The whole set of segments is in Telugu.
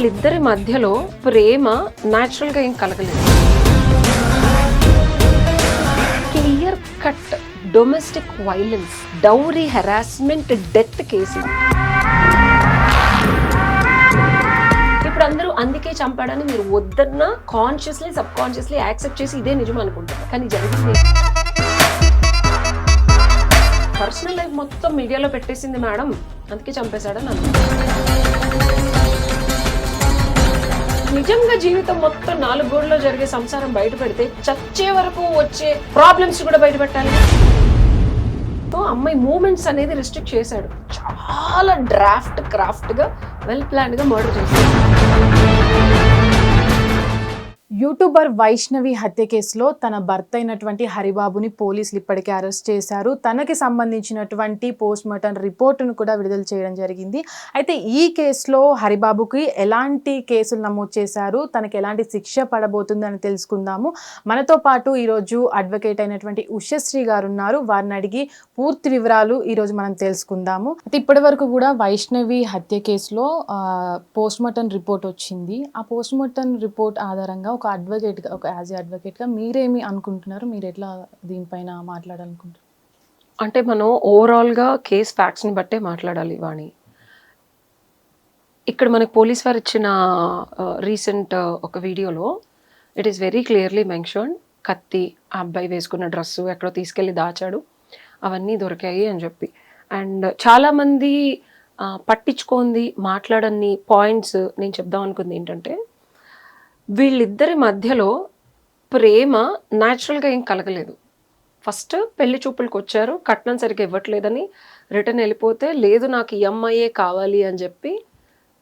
వీళ్ళిద్దరి మధ్యలో ప్రేమ న్యాచురల్గా ఏం కలగలేదు. Clear cut domestic violence, dowry harassment, death case. ఇప్పుడు అందరూ అందుకే చంపాడని మీరు వద్దన్నా కాన్షియస్లీ సబ్ కాన్షియస్లీ యాక్సెప్ట్ చేసి ఇదే నిజం అనుకుంటారు. కానీ జరిగింది పర్సనల్ లైఫ్ మొత్తం మీడియాలో పెట్టేసింది మేడం, అందుకే చంపేశాడని అనుకుంటారు. నిజంగా జీవితం మొత్తం 4 గోడల్లో జరిగే సంసారం బయట పెడితే చచ్చే వరకు వచ్చే ప్రాబ్లమ్స్ కూడా బయట పెట్టాలి. అమ్మాయి మూమెంట్స్ అనేది రిస్ట్రిక్ట్ చేశాడు. చాలా క్రాఫ్ట్ గా వెల్ ప్లాన్డ్ గా మర్డర్ చేశాడు. యూట్యూబర్ వైష్ణవి హత్య కేసులో తన భర్త అయినటువంటి హరిబాబుని పోలీసులు ఇప్పటికే అరెస్ట్ చేశారు. తనకి సంబంధించినటువంటి పోస్ట్ మార్టం రిపోర్టును కూడా విడుదల చేయడం జరిగింది. అయితే ఈ కేసులో హరిబాబుకి ఎలాంటి కేసులు నమోదు చేశారు, తనకి ఎలాంటి శిక్ష పడబోతుంది అని తెలుసుకుందాము. మనతో పాటు ఈరోజు అడ్వకేట్ అయినటువంటి ఉషశ్రీ గారు ఉన్నారు. వారిని అడిగి పూర్తి వివరాలు ఈరోజు మనం తెలుసుకుందాము. అయితే ఇప్పటి వరకు కూడా వైష్ణవి హత్య కేసులో పోస్ట్ మార్టం రిపోర్ట్ వచ్చింది. ఆ పోస్ట్ మార్టం రిపోర్ట్ ఆధారంగా ఒక అడ్వకేట్గా, ఒక యాజ్ ఏ అడ్వకేట్గా మీరేమి అనుకుంటున్నారు? మీరు ఎట్లా దీనిపైన మాట్లాడాలనుకుంటున్నారు? అంటే మనం ఓవరాల్గా కేస్ ఫ్యాక్ట్స్ని బట్టే మాట్లాడాలి వాణి. ఇక్కడ మనకు పోలీస్ వారు ఇచ్చిన రీసెంట్ ఒక వీడియోలో it is very clearly mention, కత్తి, ఆ అబ్బాయి వేసుకున్న డ్రెస్సు ఎక్కడో తీసుకెళ్ళి దాచాడు, అవన్నీ దొరికాయి అని చెప్పి. అండ్ చాలామంది పట్టించుకుంది మాట్లాడని పాయింట్స్ నేను చెప్దాం అనుకుంది ఏంటంటే, వీళ్ళిద్దరి మధ్యలో ప్రేమ న్యాచురల్గా ఏం కలగలేదు. ఫస్ట్ పెళ్లి చూపులకు వచ్చారు, కట్నం సరిగ్గా ఇవ్వట్లేదని రిటర్న్ వెళ్ళిపోతే, లేదు నాకు ఈ అమ్మాయే కావాలి అని చెప్పి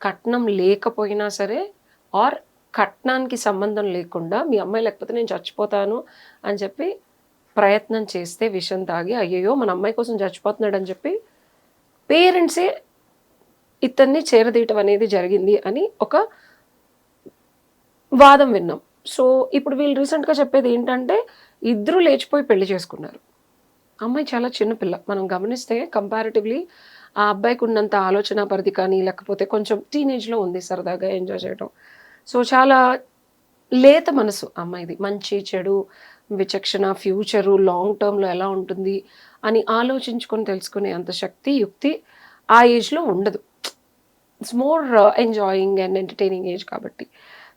కట్నం లేకపోయినా సరే ఆర్ కట్నానికి సంబంధం లేకుండా మీ అమ్మాయి లేకపోతే నేను చచ్చిపోతాను అని చెప్పి ప్రయత్నం చేస్తే విషం తాగి అయ్యయ్యో మన అమ్మాయి కోసం చచ్చిపోతున్నాడు అని చెప్పి పేరెంట్సే ఇతన్ని చేరదీయటం అనేది జరిగింది అని ఒక వాదం విన్నాం. సో ఇప్పుడు వీళ్ళు రీసెంట్గా చెప్పేది ఏంటంటే, ఇద్దరు లేచిపోయి పెళ్లి చేసుకున్నారు. అమ్మాయి చాలా చిన్నపిల్ల, మనం గమనిస్తే కంపారిటివ్లీ ఆ అబ్బాయికి ఉన్నంత ఆలోచన పరిధి కానీ లేకపోతే కొంచెం టీనేజ్లో ఉంది, సరదాగా ఎంజాయ్ చేయడం. సో చాలా లేత మనసు అమ్మాయిది, మంచి చెడు విచక్షణ, ఫ్యూచరు లాంగ్ టర్మ్లో ఎలా ఉంటుంది అని ఆలోచించుకొని తెలుసుకునే అంత శక్తి యుక్తి ఆ ఏజ్లో ఉండదు. It's more enjoying and entertaining age కాబట్టి.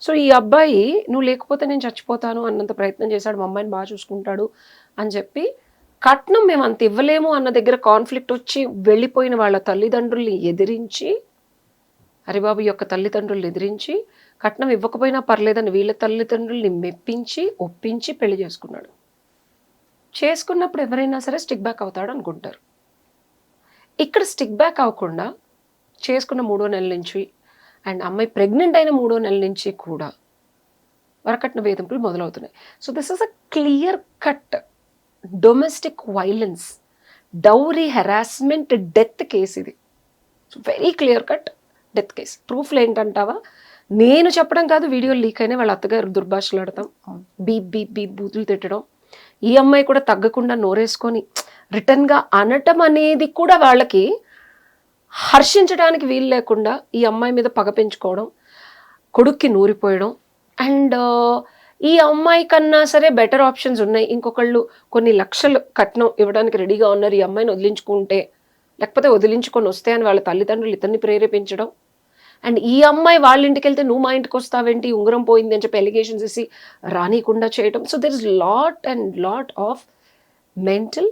సో ఈ అబ్బాయి నువ్వు లేకపోతే నేను చచ్చిపోతాను అన్నంత ప్రయత్నం చేశాడు, మా అమ్మాయిని బాగా చూసుకుంటాడు అని చెప్పి కట్నం మేము అంత ఇవ్వలేము అన్న దగ్గర కాన్ఫ్లిక్ట్ వచ్చి వెళ్ళిపోయిన వాళ్ళ తల్లిదండ్రుల్ని ఎదిరించి, హరిబాబు యొక్క తల్లిదండ్రుల్ని ఎదిరించి కట్నం ఇవ్వకపోయినా పర్లేదని వీళ్ళ తల్లిదండ్రుల్ని మెప్పించి ఒప్పించి పెళ్లి చేసుకున్నాడు. చేసుకున్నప్పుడు ఎవరైనా సరే స్టిక్ బ్యాక్ అవుతాడు అనుకుంటారు. ఇక్కడ స్టిక్ బ్యాక్ అవ్వకుండా చేసుకున్న 3వ నెల నుంచి అండ్ అమ్మాయి ప్రెగ్నెంట్ అయిన 3వ నెల నుంచి కూడా వరకట్న వేధింపులు మొదలవుతున్నాయి. So this is a clear cut domestic violence, dowry harassment, death case ఇది. So very clear cut death case. ప్రూఫ్లు ఏంటంటావా? నేను చెప్పడం కాదు, వీడియోలు లీక్ అయినా వాళ్ళ అత్తగారు దుర్భాషలాడతాం, బీప్ బీప్ బీప్ బూతులు తిట్టడం, ఈ అమ్మాయి కూడా తగ్గకుండా నోరేసుకొని రిటర్న్గా అనటం అనేది కూడా వాళ్ళకి హర్షించడానికి వీలు లేకుండా ఈ అమ్మాయి మీద పగ పెంచుకోవడం, కొడుక్కి నూరిపోయడం. అండ్ ఈ అమ్మాయి కన్నా సరే బెటర్ ఆప్షన్స్ ఉన్నాయి, ఇంకొకళ్ళు కొన్ని లక్షలు కట్నం ఇవ్వడానికి రెడీగా ఉన్నారు, ఈ అమ్మాయిని వదిలించుకుంటే లేకపోతే వదిలించుకొని వస్తే అని వాళ్ళ తల్లిదండ్రులు ఇతన్ని ప్రేరేపించడం. అండ్ ఈ అమ్మాయి వాళ్ళ ఇంటికి వెళ్తే నువ్వు మా ఇంటికి వస్తావేంటి, ఉంగరం పోయింది అని చెప్పి ఎలిగేషన్స్ ఇసి రానికుండా చేయడం. So there is lot of mental,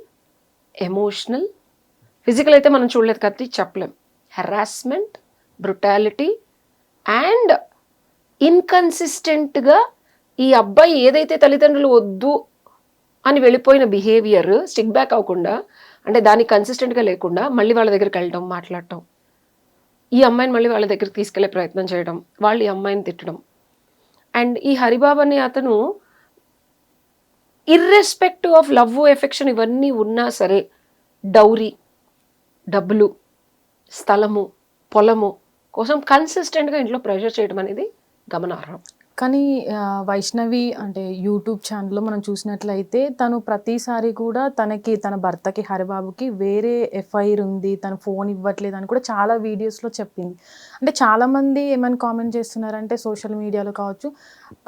emotional, physical అయితే మనం చూడలేదు కత్తి చెప్పలేం, హెరాస్మెంట్, బ్రుటాలిటీ అండ్ ఇన్కన్సిస్టెంట్గా ఈ అబ్బాయి ఏదైతే తల్లిదండ్రులు వద్దు అని వెళ్ళిపోయిన బిహేవియర్ స్టిక్ బ్యాక్ అవ్వకుండా, అంటే దానికి కన్సిస్టెంట్గా లేకుండా మళ్ళీ వాళ్ళ దగ్గరికి వెళ్ళడం, మాట్లాడటం, ఈ అమ్మాయిని మళ్ళీ వాళ్ళ దగ్గరికి తీసుకెళ్లే ప్రయత్నం చేయడం, వాళ్ళు ఈ అమ్మాయిని తిట్టడం. అండ్ ఈ హరిబాబు అనే అతను ఇర్రెస్పెక్టివ్ ఆఫ్ లవ్, ఎఫెక్షన్ ఇవన్నీ ఉన్నా సరే డౌరీ, డబ్బులు, స్థలము, పొలము కోసం కన్సిస్టెంట్గా ఇంట్లో ప్రెషర్ చేయడం అనేది గమనార్హం. కానీ వైష్ణవి అంటే యూట్యూబ్ ఛానల్లో మనం చూసినట్లయితే తను ప్రతిసారి కూడా తన భర్తకి హరిబాబుకి వేరే ఎఫ్ఐఆర్ ఉంది, తను ఫోన్ ఇవ్వట్లేదు అని కూడా చాలా వీడియోస్లో చెప్పింది. అంటే చాలామంది ఏమైనా కామెంట్ చేస్తున్నారంటే సోషల్ మీడియాలో కావచ్చు,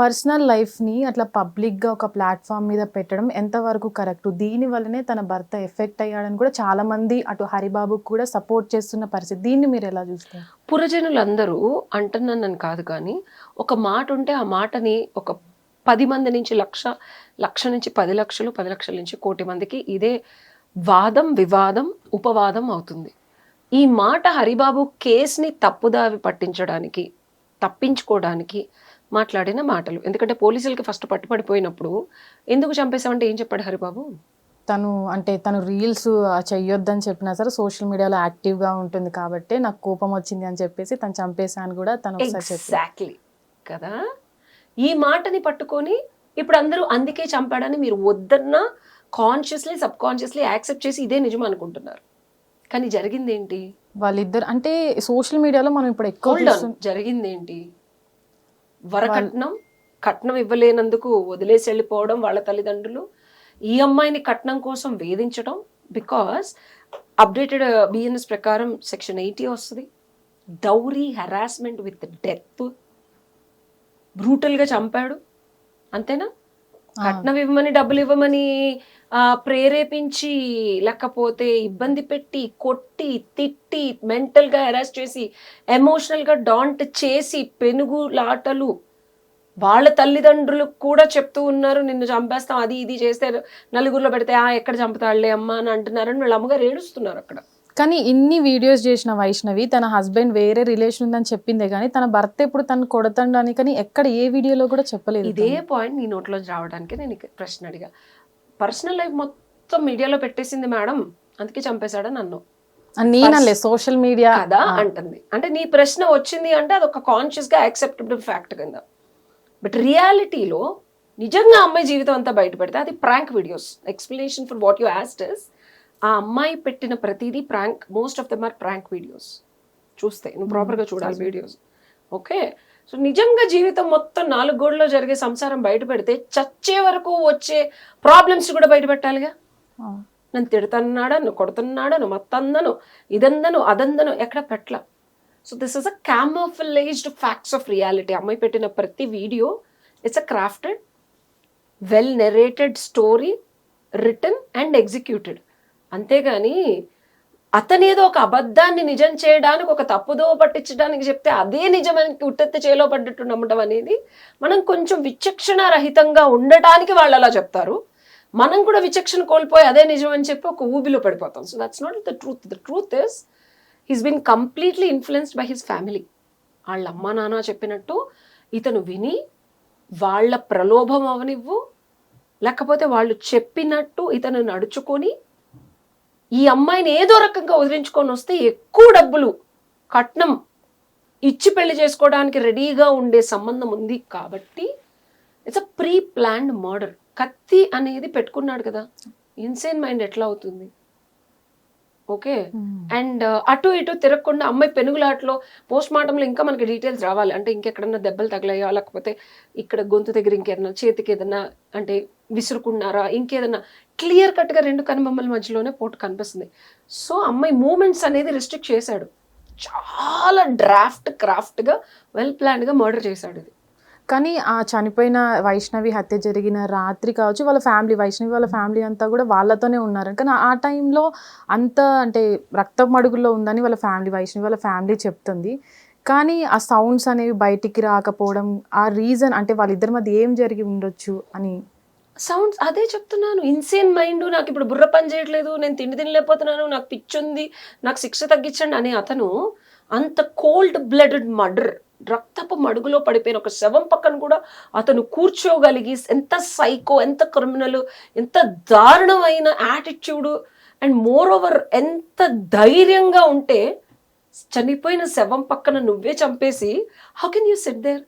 పర్సనల్ లైఫ్ని అట్లా పబ్లిక్గా ఒక ప్లాట్ఫామ్ మీద పెట్టడం ఎంతవరకు కరెక్ట్, దీనివల్లనే తన భర్త ఎఫెక్ట్ అయ్యాడని కూడా చాలామంది అటు హరిబాబుకు కూడా సపోర్ట్ చేస్తున్న పరిస్థితి. దీన్ని మీరు ఎలా చూస్తారు? పురజనులందరూ అంటున్నానని కాదు, కానీ ఒక మాట ఉంటే ఆ మాటని ఒక 10 మంది నుంచి లక్ష నుంచి 10 లక్షలు, 10 లక్షల నుంచి 1 కోటి మందికి ఇదే వాదం, వివాదం, ఉపవాదం అవుతుంది. ఈ మాట హరిబాబు కేసుని తప్పుదావి పట్టించడానికి, తప్పించుకోవడానికి మాట్లాడిన మాటలు. ఎందుకంటే పోలీసులకి ఫస్ట్ పట్టుపడిపోయినప్పుడు ఎందుకు చంపేశామంటే ఏం చెప్పాడు హరిబాబు? తను రీల్స్ చెయ్యొద్దని చెప్పినా సరే సోషల్ మీడియాలో యాక్టివ్గా ఉంటుంది కాబట్టి నాకు కోపం వచ్చింది అని చెప్పేసి తను చంపేశాను కూడా తను ఒకసారి చెప్పారు. ఎగ్జాక్ట్లీ కదా. ఈ మాటని పట్టుకొని ఇప్పుడు అందరూ అందుకే చంపాడని మీరు వద్దన్నా కాన్షియస్లీ సబ్ కాన్షియస్లీ యాక్సెప్ట్ చేసి ఇదే నిజం అనుకుంటున్నారు. కానీ జరిగింది ఏంటి? వాళ్ళిద్దరు అంటే సోషల్ మీడియాలో మనం ఇప్పుడు ఎక్కువ జరిగింది ఏంటి? కట్నం ఇవ్వలేనందుకు వదిలేసి వెళ్ళిపోవడం వాళ్ళ తల్లిదండ్రులు, ఈ అమ్మాయిని కట్నం కోసం వేధించడం. బికాస్ అప్డేటెడ్ బిఎన్ఎస్ ప్రకారం సెక్షన్ 80 వస్తుంది. డౌరీ హెరాస్మెంట్ విత్ డెత్, బ్రూటల్గా చంపాడు. అంతేనా? కట్నం ఇవ్వమని, డబ్బులు ఇవ్వమని ప్రేరేపించి, లేకపోతే ఇబ్బంది పెట్టి, కొట్టి, తిట్టి, మెంటల్గా హెరాస్ చేసి, ఎమోషనల్గా డాంట్ చేసి, పెనుగులాటలు. వాళ్ళ తల్లిదండ్రులు కూడా చెప్తూ ఉన్నారు నిన్ను చంపేస్తాం, అది ఇది చేస్తే నలుగురిలో పెడితే ఎక్కడ చంపుతాడులే అమ్మ అని అంటున్నారని వాళ్ళ అమ్మగారు ఏడుస్తున్నారు అక్కడ. కానీ ఇన్ని వీడియోస్ చేసిన వైష్ణవి తన హస్బెండ్ వేరే రిలేషన్ ఉందని చెప్పిందే కానీ తన భర్త ఎప్పుడు తను కొడతాడని కానీ ఎక్కడ ఏ వీడియోలో కూడా చెప్పలేదు. ఇదే పాయింట్ నీ నోట్లో రావడానికి నేను ప్రశ్న అడిగా. పర్సనల్ లైఫ్ మొత్తం మీడియాలో పెట్టేసింది మేడం, అందుకే చంపేశాడని అన్నావు. నేనలే సోషల్ మీడియా కదా అంటుంది. అంటే నీ ప్రశ్న వచ్చింది అంటే అది ఒక కాన్షియస్గా యాక్సెప్టబుల్ ఫ్యాక్ట్ కింద. బట్ రియాలిటీలో నిజంగా అమ్మాయి జీవితం అంతా బయటపడితే అది prank videos. Explanation for what you asked is, ఆ అమ్మాయి పెట్టిన ప్రతిదీ prank. Most of them are prank videos. చూస్తే నువ్వు ప్రాపర్గా చూడాలి వీడియోస్. ఓకే, సో నిజంగా జీవితం మొత్తం 4 గోడలో జరిగే సంసారం బయట పెడితే చచ్చే వరకు వచ్చే ప్రాబ్లమ్స్ కూడా బయట పెట్టాలిగా. నన్ను తిడుతున్నాడా, నువ్వు కొడుతున్నాడా, నువ్వు మత్తందను, ఇదందను, అదందను, ఎక్కడ పెట్టలా. So this is a camouflaged facts of reality. అమ్మాయి పెట్టిన ప్రతి video it's a crafted, well narrated story, written and executed. అంతేగాని అతనేదో ఒక అబద్ధాన్ని నిజం చేయడానికి, ఒక తప్పుదో పట్టించడానికి చెప్తే అదే నిజమని ఉట్టెత్తి చేలో పడ్డట్టు నమ్మటం అనేది, మనం కొంచెం విచక్షణ రహితంగా ఉండటానికి వాళ్ళు అలా చెప్తారు. మనం కూడా విచక్షణ కోల్పోయి అదే నిజం అని చెప్పి ఒక ఊబిలో పడిపోతాం. So that's not the truth. The truth is he's been completely influenced by his family. వాళ్ళ అమ్మ నాన్న చెప్పినట్టు ఇతను విని, వాళ్ళ ప్రలోభం అవనివ్వు, లేకపోతే వాళ్ళు చెప్పినట్టు ఇతను నడుచుకొని ఈ అమ్మాయిని ఏదో రకంగా వదిలించుకొని వస్తే ఎక్కువ డబ్బులు కట్నం ఇచ్చి పెళ్లి చేసుకోవడానికి రెడీగా ఉండే సంబంధం ఉంది కాబట్టి it's a pre planned murder. కత్తి అనేది పెట్టుకున్నాడు కదా, ఇన్సేన్ మైండ్ ఎట్లా అవుతుంది? ఓకే, అండ్ అటు ఇటు తిరగకుండా అమ్మాయి పెనుగులాట్లో పోస్ట్ మార్టంలో ఇంకా మనకి డీటెయిల్స్ రావాలి. అంటే ఇంకెక్కడన్నా దెబ్బలు తగిలాయా, లేకపోతే ఇక్కడ గొంతు దగ్గర ఇంకేదన్నా, చేతికి ఏదన్నా అంటే విసురుకున్నారా, ఇంకేదన్నా క్లియర్ కట్గా 2 కనుబొమ్మల మధ్యలోనే పోటు కనిపిస్తుంది. సో అమ్మాయి మూమెంట్స్ అనేది రిస్ట్రిక్ట్ చేశాడు. చాలా క్రాఫ్ట్గా వెల్ ప్లాన్డ్గా మర్డర్ చేశాడు ఇది. కానీ ఆ చనిపోయిన వైష్ణవి హత్య జరిగిన రాత్రి కావచ్చు, వాళ్ళ ఫ్యామిలీ, వైష్ణవి వాళ్ళ ఫ్యామిలీ అంతా కూడా వాళ్ళతోనే ఉన్నారు. కానీ ఆ టైంలో అంత అంటే రక్త మడుగుల్లో ఉందని వైష్ణవి వాళ్ళ ఫ్యామిలీ చెప్తుంది. కానీ ఆ సౌండ్స్ అనేవి బయటికి రాకపోవడం, ఆ రీజన్ అంటే వాళ్ళిద్దరి మధ్య ఏం జరిగి ఉండొచ్చు అని. సౌండ్స్ అదే చెప్తున్నాను, ఇన్సేన్ మైండ్, నాకు ఇప్పుడు బుర్ర పని చేయట్లేదు, నేను తినలేకపోతున్నాను, నాకు పిచ్చుంది, నాకు శిక్ష తగ్గించండి అనే అతను అంత కోల్డ్ బ్లడెడ్ మర్డర్, రక్తపు మడుగులో పడిపోయిన ఒక శవం పక్కన కూడా అతను కూర్చోగలిగి, ఎంత సైకో, ఎంత క్రిమినల్, ఎంత దారుణమైన యాటిట్యూడ్, అండ్ మోర్ ఓవర్ ఎంత ధైర్యంగా ఉంటే చనిపోయిన శవం పక్కన నువ్వే చంపేసి how can you sit there?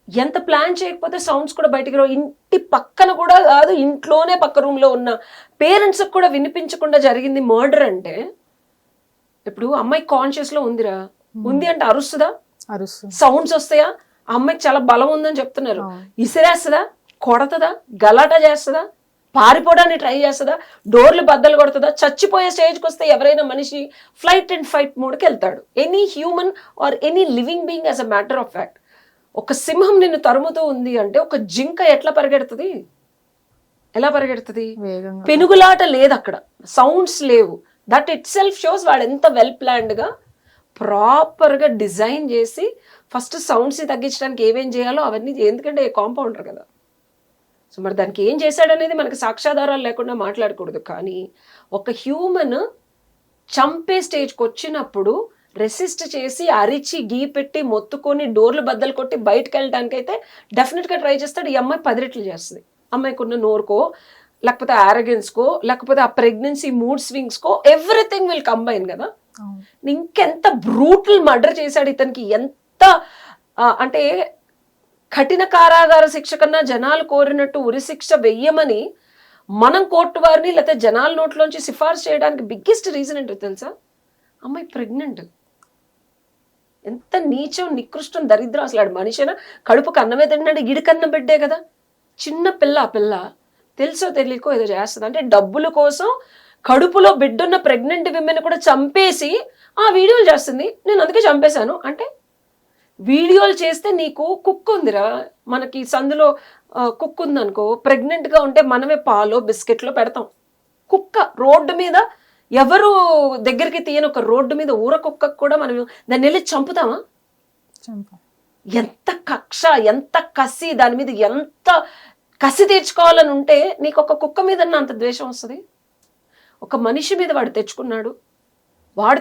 ఎంత ప్లాన్ చేయకపోతే సౌండ్స్ కూడా బయటికి రావు. ఇంటి పక్కన కూడా కాదు, ఇంట్లోనే పక్క రూమ్లో ఉన్న పేరెంట్స్కి కూడా వినిపించకుండా జరిగింది మర్డర్ అంటే, ఇప్పుడు అమ్మాయి కాన్షియస్లో ఉందిరా, ఉంది అంటే అరుస్తుందా? సౌండ్స్ వస్తాయా? ఆ అమ్మాయికి చాలా బలం ఉందని చెప్తున్నారు. అవును. ఇసిరేస్తుందా, కొడతదా, గలాటా చేస్తుందా, పారిపోవడానికి ట్రై చేస్తుందా, డోర్లు బద్దలు కొడుతుందా? చచ్చిపోయే స్టేజ్కి వస్తే ఎవరైనా మనిషి ఫ్లైట్ అండ్ ఫైట్ మోడ్కి వెళ్తాడు. Any human or any living being as a matter of fact. ఒక సింహం నిన్ను తరుముతూ ఉంది అంటే ఒక జింక ఎట్లా పరిగెడుతుంది? ఎలా పరిగెడుతుంది? వేగంగా. పెనుగులాట లేదు అక్కడ, సౌండ్స్ లేవు. దట్ ఇట్ సెల్ఫ్ షోస్ వాడు ఎంత వెల్ ప్లాన్డ్గా ప్రాపర్గా డిజైన్ చేసి ఫస్ట్ సౌండ్స్ని తగ్గించడానికి ఏమేం చేయాలో అవన్నీ, ఎందుకంటే కాంపౌండర్ కదా. సో మరి దానికి ఏం చేశాడనేది మనకి సాక్ష్యాధారాలు లేకుండా మాట్లాడకూడదు. కానీ ఒక హ్యూమన్ చంపే స్టేజ్కి వచ్చినప్పుడు రెసిస్ట్ చేసి అరిచి గీ పెట్టి మొత్తుకొని డోర్లు బద్దలు కొట్టి బయటకు వెళ్ళడానికి అయితే డెఫినెట్గా ట్రై చేస్తాడు. ఈ అమ్మాయి 10 రెట్లు చేస్తుంది. అమ్మాయికి ఉన్న నోరుకో, లేకపోతే ఆరగెన్స్కో, లేకపోతే ఆ ప్రెగ్నెన్సీ మూడ్ స్వింగ్స్కో ఎవ్రీథింగ్ విల్ కంబైన్ కదా. ఇంకెంత బ్రూటల్ మర్డర్ చేశాడు ఇతనికి, ఎంత అంటే కఠిన కారాగార శిక్ష కన్నా జనాలు కోరినట్టు ఉరి శిక్ష వెయ్యమని మనం కోర్టు వారిని లేకపోతే జనాల నోట్లోంచి సిఫార్సు చేయడానికి బిగ్గెస్ట్ రీజన్ ఏంటో తెలుసా? అమ్మాయి ప్రెగ్నెంట్. ఎంత నీచం, నికృష్టం, దరిద్రం అసలు. ఆడు మనిషినా కడుపుకు అన్నమే తిన్నాడు, గిడికన్నం బిడ్డే కదా. చిన్న పిల్ల, ఆ పిల్ల తెలుసో తెలియకో ఏదో చేస్తుంది. అంటే డబ్బుల కోసం కడుపులో బిడ్డున్న ప్రెగ్నెంట్ విమెన్ కూడా చంపేసి ఆ వీడియోలు చేస్తుంది. నేను అందుకే చంపేశాను అంటే, వీడియోలు చేస్తే నీకు కుక్ ఉందిరా, మనకి సందులో కుక్ ఉందనుకో, ప్రెగ్నెంట్గా ఉంటే మనమే పాలో బిస్కెట్లో పెడతాం. కుక్క రోడ్డు మీద ఎవరు దగ్గరికి తీయని ఒక రోడ్డు మీద ఊర కుక్కకు కూడా మనం దాన్ని వెళ్ళి చంపుతామా? ఎంత కక్ష, ఎంత కసి, దాని మీద ఎంత కసి తీర్చుకోవాలని ఉంటే నీకు ఒక కుక్క మీద అంత ద్వేషం వస్తుంది? ఒక మనిషి మీద వాడు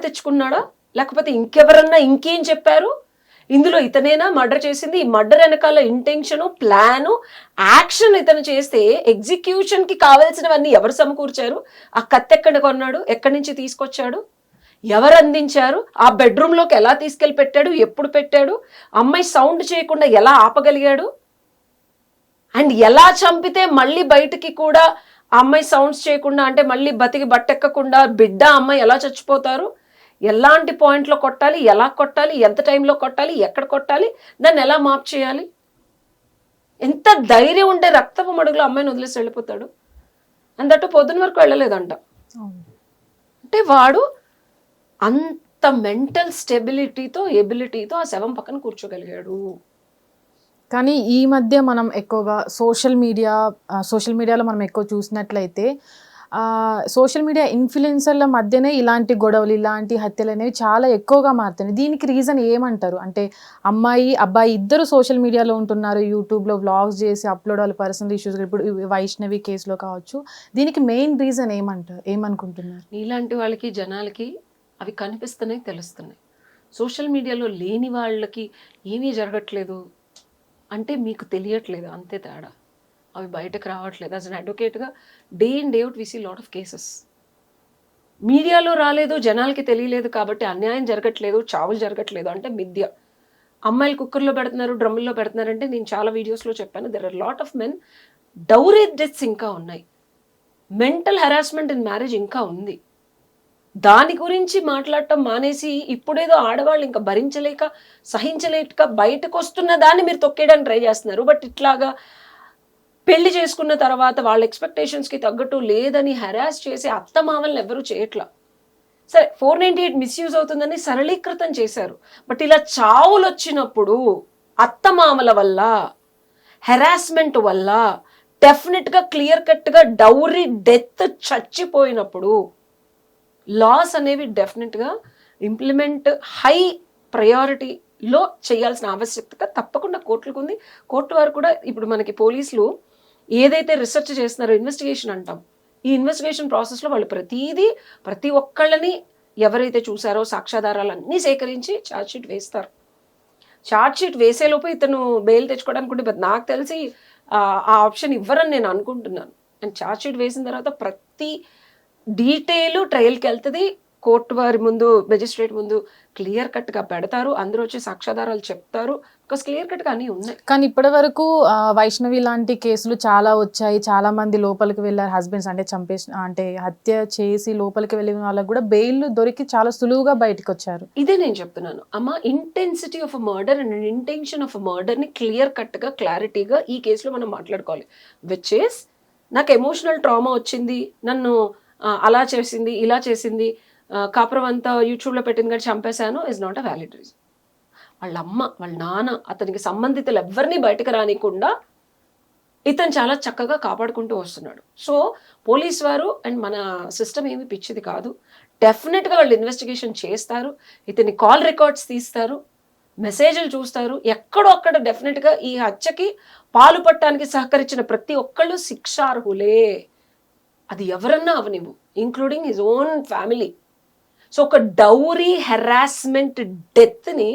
తెచ్చుకున్నాడా లేకపోతే ఇంకెవరన్నా ఇంకేం చెప్పారు? ఇందులో ఇతనేనా మర్డర్ చేసింది? ఈ మర్డర్ వెనకాల ఇంటెన్షను, ప్లాను, యాక్షన్ ఇతను చేస్తే ఎగ్జిక్యూషన్కి కావాల్సినవన్నీ ఎవరు సమకూర్చారు? ఆ కత్తి ఎక్కడ కొన్నాడు? ఎక్కడి నుంచి తీసుకొచ్చాడు? ఎవరు అందించారు? ఆ బెడ్రూమ్లోకి ఎలా తీసుకెళ్ళి పెట్టాడు? ఎప్పుడు పెట్టాడు? అమ్మాయి సౌండ్ చేయకుండా ఎలా ఆపగలిగాడు? అండ్ ఎలా చంపితే మళ్ళీ బయటికి కూడా ఆ అమ్మాయి సౌండ్స్ చేయకుండా, అంటే మళ్ళీ బతికి బట్టెక్కకుండా బిడ్డ అమ్మాయి ఎలా చచ్చిపోతారు? ఎలాంటి పాయింట్లో కొట్టాలి, ఎలా కొట్టాలి, ఎంత టైంలో కొట్టాలి, ఎక్కడ కొట్టాలి, దాన్ని ఎలా మాప్ చేయాలి? ఎంత ధైర్యం ఉంటే రక్తపు మడుగులో అమ్మాయిని వదిలేసి వెళ్ళిపోతాడు? అందట్టు పొద్దున వరకు వెళ్ళలేదంట. అంటే వాడు అంత మెంటల్ స్టెబిలిటీతో, ఎబిలిటీతో ఆ శవం పక్కన కూర్చోగలిగాడు. కానీ ఈ మధ్య మనం ఎక్కువగా సోషల్ మీడియాలో మనం ఎక్కువ చూసినట్లయితే సోషల్ మీడియా ఇన్ఫ్లుయెన్సర్ల మధ్యనే ఇలాంటి గొడవలు, ఇలాంటి హత్యలు అనేవి చాలా ఎక్కువగా మారుతున్నాయి. దీనికి రీజన్ ఏమంటారు? అంటే అమ్మాయి అబ్బాయి ఇద్దరు సోషల్ మీడియాలో ఉంటున్నారు, యూట్యూబ్లో వ్లాగ్స్ చేసి అప్లోడ్ వాళ్ళ పర్సనల్ ఇష్యూస్, ఇప్పుడు వైష్ణవి కేసులో కావచ్చు. దీనికి మెయిన్ రీజన్ ఏమనుకుంటున్నారు? ఇలాంటి వాళ్ళకి, జనాలకి అవి కనిపిస్తున్నాయి, తెలుస్తున్నాయి. సోషల్ మీడియాలో లేని వాళ్ళకి ఏమీ జరగట్లేదు అంటే మీకు తెలియట్లేదు, అంతే తేడా. అవి బయటకు రావట్లేదు. యాజ్ అన్ అడ్వకేట్గా day in day out we see lot of cases. మీడియాలో రాలేదు, జనాలకి తెలియలేదు కాబట్టి అన్యాయం జరగట్లేదు, చావులు జరగట్లేదు అంటే మిథ్య. అమ్మాయిలు కుక్కర్లో పెడుతున్నారు, డ్రమ్ముల్లో పెడుతున్నారు అంటే నేను చాలా వీడియోస్లో చెప్పాను. There are lot of men. Dowry deaths ఇంకా ఉన్నాయి. మెంటల్ హెరాస్మెంట్ ఇన్ మ్యారేజ్ ఇంకా ఉంది. దాని గురించి మాట్లాడటం మానేసి ఇప్పుడేదో ఆడవాళ్ళు ఇంకా భరించలేక, సహించలేక బయటకు వస్తున్న దాన్ని మీరు తొక్కేయడానికి ట్రై చేస్తున్నారు. బట్ ఇట్లాగా పెళ్లి చేసుకున్న తర్వాత వాళ్ళ ఎక్స్పెక్టేషన్స్కి తగ్గట్టు లేదని హెరాస్ చేసి అత్తమామల్ని ఎవరూ చేయట్లా. సరే 498 మిస్యూజ్ అవుతుందని సరళీకృతం చేశారు. బట్ ఇలా చావులు వచ్చినప్పుడు అత్తమామల వల్ల, హెరాస్మెంట్ వల్ల, డెఫినెట్గా క్లియర్ కట్గా డౌరీ డెత్ చచ్చిపోయినప్పుడు లాస్ అనేవి డెఫినెట్గా ఇంప్లిమెంట్ హై ప్రయారిటీలో చేయాల్సిన ఆవశ్యకత తప్పకుండా కోర్టులకు ఉంది. కోర్టు వారు కూడా ఇప్పుడు మనకి పోలీసులు ఏదైతే రీసెర్చ్ చేస్తున్నారో, ఇన్వెస్టిగేషన్ అంటాం, ఈ ఇన్వెస్టిగేషన్ ప్రాసెస్లో వాళ్ళు ప్రతి ఒక్కళ్ళని ఎవరైతే చూసారో సాక్ష్యాధారాలు అన్నీ సేకరించి ఛార్జ్షీట్ వేస్తారు. ఛార్జ్షీట్ వేసేలోపు ఇతను బెయిల్ తెచ్చుకోవడానికి ఉంటే నాకు తెలిసి ఆ ఆప్షన్ ఇవ్వరని నేను అనుకుంటున్నాను. అండ్ ఛార్జ్షీట్ వేసిన తర్వాత ప్రతి డీటెయిల్ ట్రయల్కి వెళ్తుంది. కోర్టు వారి ముందు, మెజిస్ట్రేట్ ముందు క్లియర్ కట్గా పెడతారు, అందరూ వచ్చి సాక్ష్యాధారాలు చెప్తారు, బికాస్ క్లియర్ కట్గా అన్నీ ఉన్నాయి. కానీ ఇప్పటి వరకు వైష్ణవి లాంటి కేసులు చాలా వచ్చాయి, చాలా మంది లోపలికి వెళ్ళారు, హస్బెండ్స్ అంటే అంటే హత్య చేసి లోపలికి వెళ్ళిన వాళ్ళకి కూడా బెయిల్ దొరికి చాలా సులువుగా బయటకు వచ్చారు. ఇదే నేను చెప్తున్నాను అమ్మ, intensity of a murder and intention of a మర్డర్ని క్లియర్ కట్గా క్లారిటీగా ఈ కేసులో మనం మాట్లాడుకోవాలి. విచ్ ఈస్ నాకు ఎమోషనల్ ట్రామా వచ్చింది, నన్ను అలా చేసింది, ఇలా చేసింది, కాపురం అంతా యూట్యూబ్లో పెట్టింది కానీ చంపేశాను is not a valid reason. వాళ్ళ అమ్మ, వాళ్ళ నాన్న, అతనికి సంబంధితులు ఎవరిని బయటకు రానికుండా ఇతను చాలా చక్కగా కాపాడుకుంటూ వస్తున్నాడు. సో పోలీస్ వారు అండ్ మన సిస్టమ్ ఏమి పిచ్చిది కాదు, డెఫినెట్గా వాళ్ళు ఇన్వెస్టిగేషన్ చేస్తారు, ఇతని కాల్ రికార్డ్స్ తీస్తారు, మెసేజ్లు చూస్తారు, ఎక్కడో అక్కడ డెఫినెట్గా ఈ హత్యకి పాలుపడటానికి సహకరించిన ప్రతి ఒక్కళ్ళు శిక్షార్హులే, అది ఎవరన్నా అవనివ్వు, including his own family. So ఒక డౌరీ హెరాస్మెంట్ డెత్ని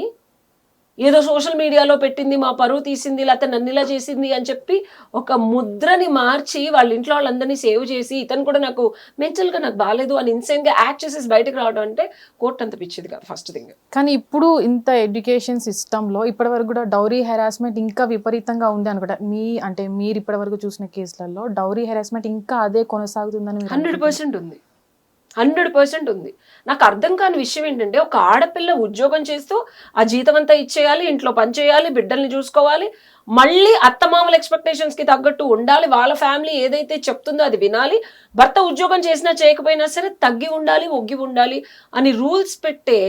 ఏదో సోషల్ మీడియాలో పెట్టింది, మా పరువు తీసింది, లేకపోతే నన్ను ఇలా చేసింది అని చెప్పి ఒక ముద్రని మార్చి వాళ్ళ ఇంట్లో వాళ్ళందరినీ సేవ్ చేసి ఇతను కూడా నాకు మెంటల్గా నాకు బాగాలేదు అని ఇన్సెంట్గా యాక్ట్ చేసేసి బయటకు రావడం అంటే కోర్టు అంత పిచ్చిది కాదు ఫస్ట్ థింగ్. కానీ ఇప్పుడు ఇంత ఎడ్యుకేషన్ సిస్టంలో ఇప్పటి వరకు కూడా డౌరీ హెరాస్మెంట్ ఇంకా విపరీతంగా ఉంది అనుకుంటా. మీరు ఇప్పటి వరకు చూసిన కేసులలో డౌరీ హెరాస్మెంట్ ఇంకా అదే కొనసాగుతుందని 100% ఉంది, 100% ఉంది. నాకు అర్థం కాని విషయం ఏంటంటే, ఒక ఆడపిల్ల ఉద్యోగం చేస్తూ ఆ జీతం అంతా ఇచ్చేయాలి, ఇంట్లో పని చేయాలి, బిడ్డల్ని చూసుకోవాలి, మళ్ళీ అత్తమామల ఎక్స్పెక్టేషన్స్కి తగ్గట్టు ఉండాలి, వాళ్ళ ఫ్యామిలీ ఏదైతే చెప్తుందో అది వినాలి, భర్త ఉద్యోగం చేసినా చేయకపోయినా సరే తగ్గి ఉండాలి, ఒగ్గి ఉండాలి అని రూల్స్ పెట్టే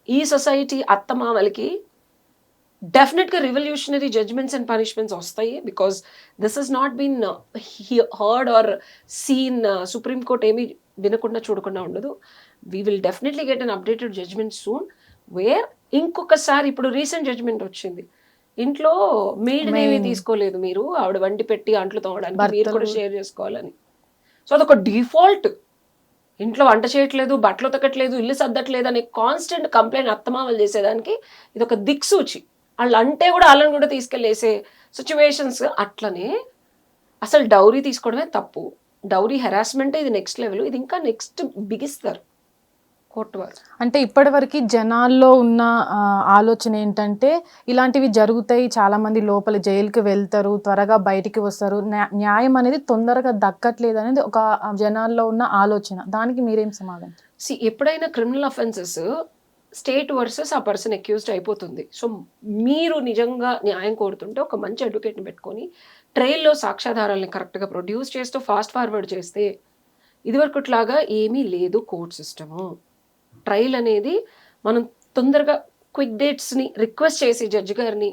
ఈ సొసైటీ అత్తమామలకి డెఫినెట్గా రివల్యూషనరీ జడ్జ్మెంట్స్ అండ్ పనిష్మెంట్స్ వస్తాయి. Because this has not been heard or seen. Supreme court ఏమీ వినకుండా చూడకుండా ఉండదు. We will definitely get an updated judgment soon, where ఇంకొకసారి ఇప్పుడు రీసెంట్ జడ్జ్మెంట్ వచ్చింది, ఇంట్లో మేడ్ని తీసుకోలేదు మీరు, ఆవిడ వండి పెట్టి అంట్లు తోమడానికి మీరు కూడా షేర్ చేసుకోవాలని. సో అదొక డిఫాల్ట్, ఇంట్లో వంట చేయట్లేదు, బట్టలు ఉతకట్లేదు, ఇల్లు సర్దట్లేదు అనే కాన్స్టెంట్ కంప్లైంట్ అత్తమామలు చేసేదానికి ఇది ఒక దిక్సూచి. వాళ్ళు అంటే కూడా వాళ్ళని కూడా తీసుకెళ్ళేసే సిచ్యువేషన్స్. అట్లనే అసలు డౌరీ తీసుకోవడమే తప్పు, డౌరీ హెరాస్మెంటే ఇది నెక్స్ట్ లెవెల్, ఇది ఇంకా నెక్స్ట్ బిగిస్తారు కోర్టు వారు. అంటే ఇప్పటివరకు జనాల్లో ఉన్న ఆలోచన ఏంటంటే ఇలాంటివి జరుగుతాయి, చాలా మంది లోపల జైలుకి వెళ్తారు, త్వరగా బయటికి వస్తారు, న్యాయం అనేది తొందరగా దక్కట్లేదు అనేది ఒక జనాల్లో ఉన్న ఆలోచన. దానికి మీరేం సమాధానం? ఎప్పుడైనా క్రిమినల్ అఫెన్సెస్ స్టేట్ వర్సెస్ ఆ పర్సన్ అక్యూజ్డ్ అయిపోతుంది. సో మీరు నిజంగా న్యాయం కోరుతుంటే ఒక మంచి అడ్వకేట్ని పెట్టుకొని ట్రయల్లో సాక్ష్యాధారాలని కరెక్ట్గా ప్రొడ్యూస్ చేస్తూ ఫాస్ట్ ఫార్వర్డ్ చేస్తే ఇదివరకుట్లాగా ఏమీ లేదు కోర్ట్ సిస్టము. ట్రయల్ అనేది మనం తొందరగా క్విక్ డేట్స్ని రిక్వెస్ట్ చేసి జడ్జి గారిని,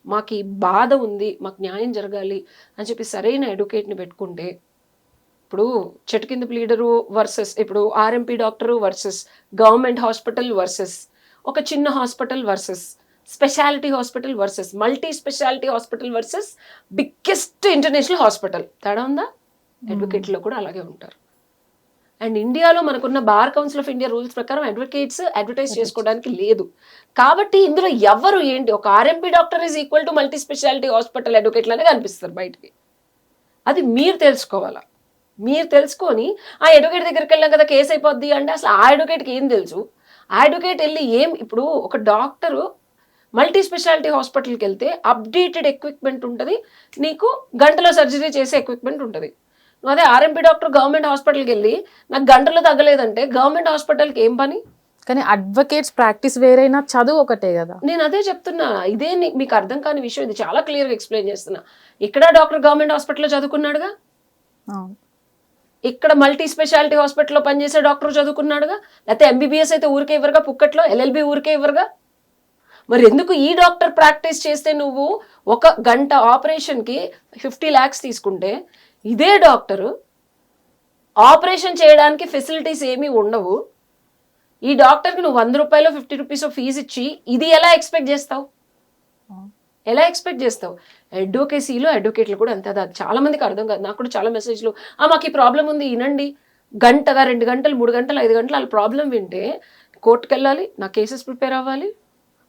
మాకు ఈ బాధ ఉంది, మాకు న్యాయం జరగాలి అని చెప్పి సరైన అడ్వకేట్ని పెట్టుకుంటే, ఇప్పుడు చెట్టు కింద ప్లీడరు వర్సెస్ ఇప్పుడు RMP doctor versus government hospital versus ఒక చిన్న hospital versus speciality hospital versus multi speciality hospital versus biggest international hospital, తేడా ఉందా? అడ్వకేట్లో కూడా అలాగే ఉంటారు. అండ్ ఇండియాలో మనకున్న bar council of India rules ప్రకారం అడ్వకేట్స్ అడ్వర్టైజ్ చేసుకోవడానికి లేదు. కాబట్టి ఇందులో ఎవరు ఏంటి, ఒక RMP doctor is equal to multi speciality hospital అడ్వకేట్లు అనే కనిపిస్తారు బయటికి. అది మీరు తెలుసుకోవాలా. మీరు తెలుసుకొని ఆ అడ్వకేట్ దగ్గరికి వెళ్ళాం కదా కేసు అయిపోద్ది అంటే అసలు ఆ అడ్వకేట్కి ఏం తెలుసు? ఆ అడ్వకేట్ వెళ్ళి ఇప్పుడు ఒక డాక్టరు మల్టీ స్పెషాలిటీ హాస్పిటల్కి వెళ్తే అప్డేటెడ్ ఎక్విప్మెంట్ ఉంటుంది, నీకు గంటలో సర్జరీ చేసే ఎక్విప్మెంట్ ఉంటుంది. నువ్వు అదే ఆర్ఎంపీ డాక్టర్ గవర్నమెంట్ హాస్పిటల్కి వెళ్ళి నాకు గంటలో తగ్గలేదంటే గవర్నమెంట్ హాస్పిటల్కి ఏం పని? కానీ అడ్వకేట్స్ ప్రాక్టీస్ వేరైనా చదువు ఒకటే కదా. నేను అదే చెప్తున్నా, ఇదే మీకు అర్థం కాని విషయం, ఇది చాలా క్లియర్గా ఎక్స్ప్లెయిన్ చేస్తున్నా. ఇక్కడ డాక్టర్ గవర్నమెంట్ హాస్పిటల్లో చదువుకున్నాడుగా, ఇక్కడ మల్టీ స్పెషాలిటీ హాస్పిటల్లో పనిచేసే డాక్టర్ చదువుకున్నాడుగా, లేకపోతే ఎంబీబీఎస్ అయితే ఊరికే ఇవ్వరుగా, పుక్కట్లో ఎల్ఎల్బి ఊరికే ఇవ్వరుగా. మరి ఎందుకు ఈ డాక్టర్ ప్రాక్టీస్ చేస్తే నువ్వు ఒక గంట ఆపరేషన్కి 50 lakhs తీసుకుంటే ఇదే డాక్టరు ఆపరేషన్ చేయడానికి ఫెసిలిటీస్ ఏమీ ఉండవు, ఈ డాక్టర్కి నువ్వు 100 రూపాయలు 50 రూపీస్ ఫీజు ఇచ్చి ఇది ఎలా ఎక్స్పెక్ట్ చేస్తావు? ఎలా ఎక్స్పెక్ట్ చేస్తావు? అడ్వకేసీలో అడ్వకేట్లు కూడా అంతే. అది చాలా మందికి అర్థం కాదు. నాకు కూడా చాలా మెసేజ్లు, మాకు ఈ ప్రాబ్లం ఉంది వినండి, గంటగా 2 గంటలు 3 గంటలు 5 గంటలు వాళ్ళ ప్రాబ్లం వింటే కోర్టుకు వెళ్ళాలి, నా కేసెస్ ప్రిపేర్ అవ్వాలి,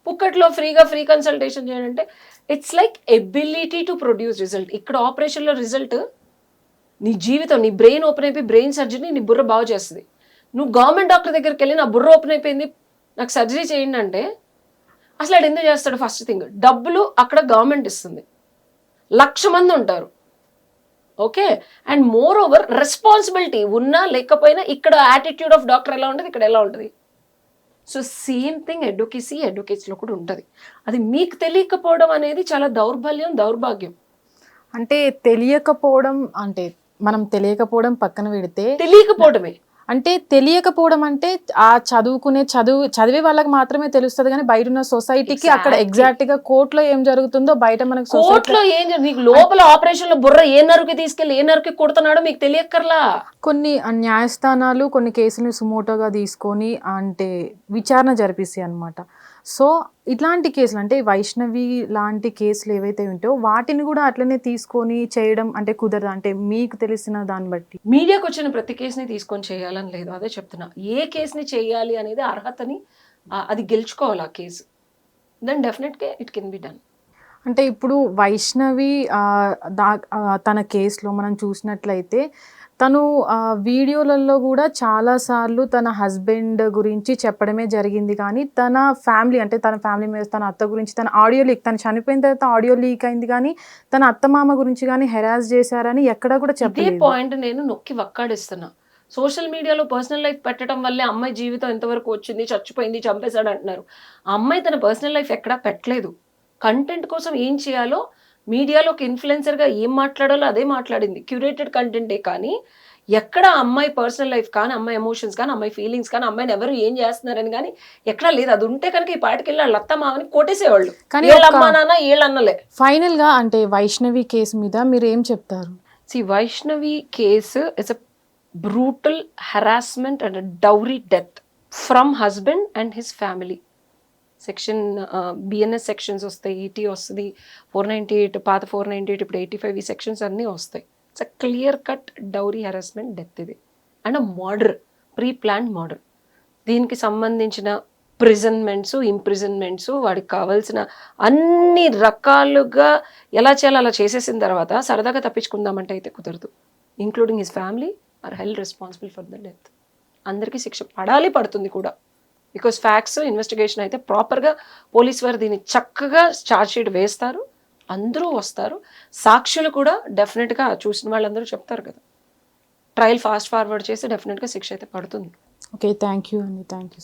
పుక్కట్లో ఫ్రీగా ఫ్రీ కన్సల్టేషన్ చేయాలంటే it's like ability to produce result. ఇక్కడ ఆపరేషన్లో రిజల్ట్ నీ జీవితం, నీ బ్రెయిన్ ఓపెన్ అయిపోయి బ్రెయిన్ సర్జరీ నీ బుర్ర బాగు చేస్తుంది. నువ్వు గవర్నమెంట్ డాక్టర్ దగ్గరికి వెళ్ళి నా బుర్ర ఓపెన్ అయిపోయింది నాకు సర్జరీ చేయండి అంటే అసలు ఆడు ఎందుకు చేస్తాడు? ఫస్ట్ థింగ్, డబ్బులు అక్కడ గవర్నమెంట్ ఇస్తుంది, 1,00,000 మంది ఉంటారు. Okay, and more over responsibility ఉన్నా లేకపోయినా ఇక్కడ యాటిట్యూడ్ ఆఫ్ డాక్టర్ ఎలా ఉంటుంది, ఇక్కడ ఎలా ఉంటుంది. సో సేమ్ థింగ్ ఎడ్యుకేసీలో కూడా ఉంటుంది. అది మీకు తెలియకపోవడం అనేది చాలా దౌర్భాగ్యం. అంటే తెలియకపోవడం అంటే మనం తెలియకపోవడం పక్కన పెడితే తెలియకపోవడమే అంటే తెలియకపోవడం అంటే ఆ చదివే వాళ్ళకి మాత్రమే తెలుస్తుంది కానీ బయట ఉన్న సొసైటీకి అక్కడ ఎగ్జాక్ట్ గా కోర్టులో ఏం జరుగుతుందో బయట మనకు కోర్టులో ఏం నీకు లోపల ఆపరేషన్ లో బుర్ర ఏ నరుకి తీసుకెళ్లి ఏ నరుకి కొడుతున్నాడో మీకు తెలియక్కర్లా. కొన్ని న్యాయస్థానాలు కొన్ని కేసులు సుమోటోగా తీసుకొని అంటే విచారణ జరిపిస్తాయి అన్నమాట. సో ఇట్లాంటి కేసులు అంటే వైష్ణవి లాంటి కేసులు ఏవైతే ఉంటాయో వాటిని కూడా అట్లనే తీసుకొని చేయడం అంటే కుదరదు. అంటే మీకు తెలిసిన దాన్ని బట్టి మీడియాకి వచ్చిన ప్రతి కేసుని తీసుకొని చేయాలని లేదు, అదే చెప్తున్నా. ఏ కేసుని చేయాలి అనేది అర్హతని అది గెలుచుకోవాలి ఆ కేసు, దెన్ డెఫినెట్గా ఇట్ కెన్ బి డన్. అంటే ఇప్పుడు వైష్ణవి తన కేసులో మనం చూసినట్లయితే తను వీడియోలలో కూడా చాలాసార్లు తన హస్బెండ్ గురించి చెప్పడమే జరిగింది, కానీ తన ఫ్యామిలీ అంటే తన ఫ్యామిలీ మీద తన అత్త గురించి తన ఆడియో లీక్, తను చనిపోయిన తర్వాత ఆడియో లీక్ అయింది, కానీ తన అత్తమామ గురించి కానీ హెరాస్ చేశారని ఎక్కడా కూడా చెప్పలేదు. పాయింట్ నేను నొక్కి వక్కాడిస్తున్నా. సోషల్ మీడియాలో పర్సనల్ లైఫ్ పెట్టడం వల్లే అమ్మాయి జీవితం ఎంతవరకు వచ్చింది, చచ్చిపోయింది, చంపేశాడు అంటున్నారు. ఆ అమ్మాయి తన పర్సనల్ లైఫ్ ఎక్కడా పెట్టలేదు. కంటెంట్ కోసం ఏం చేయాలో మీడియాలో ఒక ఇన్ఫ్లుయెన్సర్గా ఏం మాట్లాడాలో అదే మాట్లాడింది, క్యూరేటెడ్ కంటెంటే. కానీ ఎక్కడ అమ్మాయి పర్సనల్ లైఫ్ కానీ అమ్మాయి ఎమోషన్స్ కానీ అమ్మాయి ఫీలింగ్స్ కానీ అమ్మాయిని ఎవరు ఏం చేస్తున్నారని కానీ ఎక్కడా లేదు. అది ఉంటే కనుక ఈ పాటికి వెళ్ళి వాళ్ళ అత్త మామని కొట్టేసేవాళ్ళు, కానీ వీళ్ళమ్మా నాన్న వీళ్ళన్నలే. ఫైనల్ గా అంటే వైష్ణవి కేసు మీద మీరు ఏం చెప్తారు? Vaishnavi case is a brutal harassment and dowry death from husband and his family. Section BNS sections వస్తాయి, ఈటీ వస్తుంది, 498 పాత 498 ఇప్పుడు 85 ఈ సెక్షన్స్ అన్నీ వస్తాయి. It's a clear cut dowry harassment death ఇది, and a murder, pre planned murder. దీనికి సంబంధించిన ఇంప్రిజన్మెంట్స్ వాడికి కావాల్సిన అన్ని రకాలుగా ఎలా చేయాలో అలా చేసేసిన తర్వాత సరదాగా తప్పించుకుందామంటే అయితే కుదరదు. Including his family are held responsible for the death. అందరికీ శిక్ష పడుతుంది కూడా. బికాస్ ఫ్యాక్ట్స్ ఇన్వెస్టిగేషన్ అయితే ప్రాపర్గా పోలీస్ వారు దీన్ని చక్కగా ఛార్జ్ షీట్ వేస్తారు, అందరూ వస్తారు, సాక్షులు కూడా డెఫినెట్గా చూసిన వాళ్ళందరూ చెప్తారు కదా. ట్రయల్ ఫాస్ట్ ఫార్వర్డ్ చేసి డెఫినెట్గా శిక్ష అయితే పడుతుంది. ఓకే, థ్యాంక్ యూ అండి, thank you.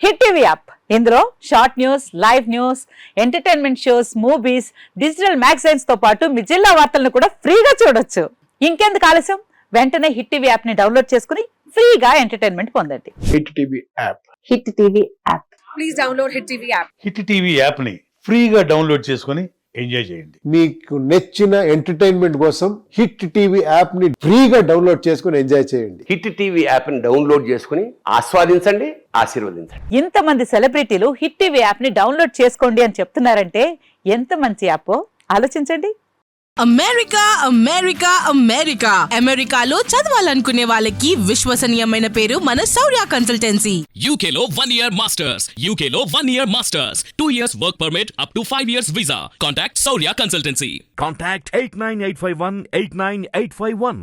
Hit TV app, ఇందులో short news, live news, entertainment shows, movies, digital magazines తో పాటు మీ జిల్లా వార్తలను కూడా ఫ్రీగా చూడొచ్చు. ఇంకెందుకు ఆలస్యం, వెంటనే హిట్ టీవీ యాప్ ని డౌన్లోడ్ చేసుకుని ఫ్రీగా ఎంటర్టైన్మెంట్ పొందండి. Hit TV app. Hit TV app. Please download hit TV app. Hit TV app ని ఫ్రీగా డౌన్లోడ్ చేసుకొని ఎంజాయ్ చేయండి. మీకు నచ్చిన ఎంటర్టైన్మెంట్ కోసం హిట్ టీవీ యాప్ ని ఫ్రీగా డౌన్లోడ్ చేసుకొని ఎంజాయ్ చేయండి. హిట్ టీవీ యాప్ ని డౌన్లోడ్ చేసుకుని ఆస్వాదించండి, ఆశీర్వదించండి. ఇంతమంది సెలబ్రిటీలు హిట్ టీవీ యాప్ ని డౌన్లోడ్ చేసుకోండి అని చెప్తున్నారంటే ఎంత మంచి యాప్ ఆలోచించండి. అమెరికా అమెరికా అమెరికా అమెరికాలో చదవాలనుకునే వాళ్ళకి విశ్వసనీయమైన పేరు మన శౌర్య కన్సల్టెన్సీ. UK లో 1 year masters, UK లో 1 year masters, 2 years work permit up to 5 years visa. Contact Saurya Consultancy. Contact 89851 89851.